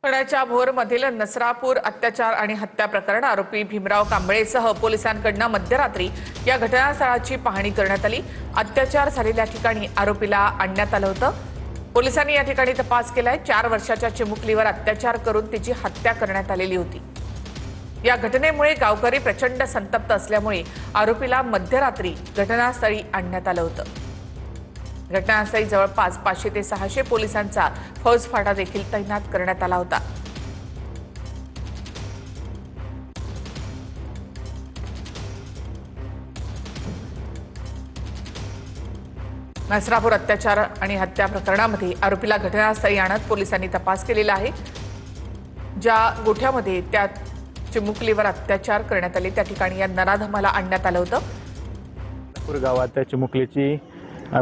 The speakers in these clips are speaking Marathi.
पुण्याच्या भोरमधील नसरापूर अत्याचार आणि हत्या प्रकरण आरोपी भीमराव कांबळेसह पोलिसांकडून मध्यरात्री या घटनास्थळाची पाहणी करण्यात आली। अत्याचार झालेल्या ठिकाणी आरोपीला आणण्यात आलं होतं। पोलिसांनी या ठिकाणी तपास केलाय। 4 वर्षाच्या चिमुकलीवर अत्याचार करून तिची हत्या करण्यात आलेली होती। या घटनेमुळे गावकरी प्रचंड संतप्त असल्यामुळे आरोपीला मध्यरात्री घटनास्थळी आणण्यात आलं होतं। घटनास्थळी जवळपास 500 ते 600 पोलिसांचा फौजफाटा देखील तैनात करण्यात आला होता। नसरापूर अत्याचार आणि हत्या प्रकरणामध्ये आरोपीला घटनास्थळी आणत पोलिसांनी तपास केलेला आहे। ज्या गोठ्यामध्ये त्या चिमुकलीवर अत्याचार करण्यात आले त्या ठिकाणी या नराधमाला आणण्यात आलं होतं। गावात चिमुकलीची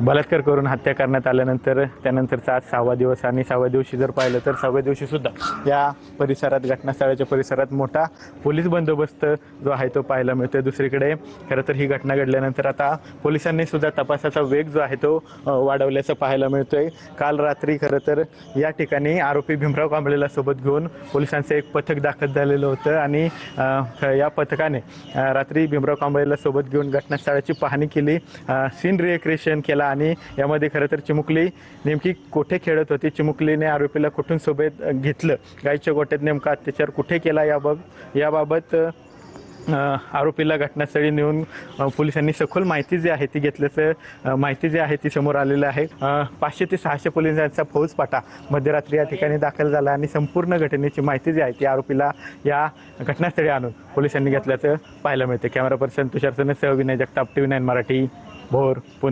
बलात्कार करून हत्या करण्यात आल्यानंतर त्यानंतरचा आज 6वा दिवस आणि 6व्या दिवशी जर पाहिलं तर 6व्या दिवशी सुद्धा या परिसरात घटनास्थळाच्या परिसरात मोठा पोलीस बंदोबस्त जो आहे तो पाहायला मिळतोय। दुसरीकडे खरं तर ही घटना घडल्यानंतर आता पोलिसांनी सुद्धा तपासाचा वेग जो आहे तो वाढवल्याचं पाहायला मिळतोय। काल रात्री खरं तर या ठिकाणी आरोपी भीमराव कांबळेला सोबत घेऊन पोलिसांचं एक पथक दाखल झालेलं होतं आणि या पथकाने रात्री भीमराव कांबळेला सोबत घेऊन घटनास्थळाची पाहणी केली, सीन रिक्रिएशन केलं आणि यामध्ये खरं तर चिमुकली नेमकी कोठे खेळत होती, चिमुकलीने आरोपीला कुठून सोबत घेतलं, गायच्या गोट्यात नेमका अत्याचार कुठे केला याबाबत आरोपीला घटनास्थळी नेऊन पोलिसांनी सखोल माहिती जी आहे ती घेतल्याचं माहिती जी आहे ती समोर आलेलं आहे। 500 ते 600 पोलिसांचा फौजफाटा मध्यरात्री या ठिकाणी दाखल झाला आणि संपूर्ण घटनेची माहिती जी आहे ती आरोपीला या घटनास्थळी आणून पोलिसांनी घेतल्याचं पाहायला मिळते। कॅमेरा पर्सन तुषार सने सह विनय जगताप, TV9 मराठी, भोर, पुणे।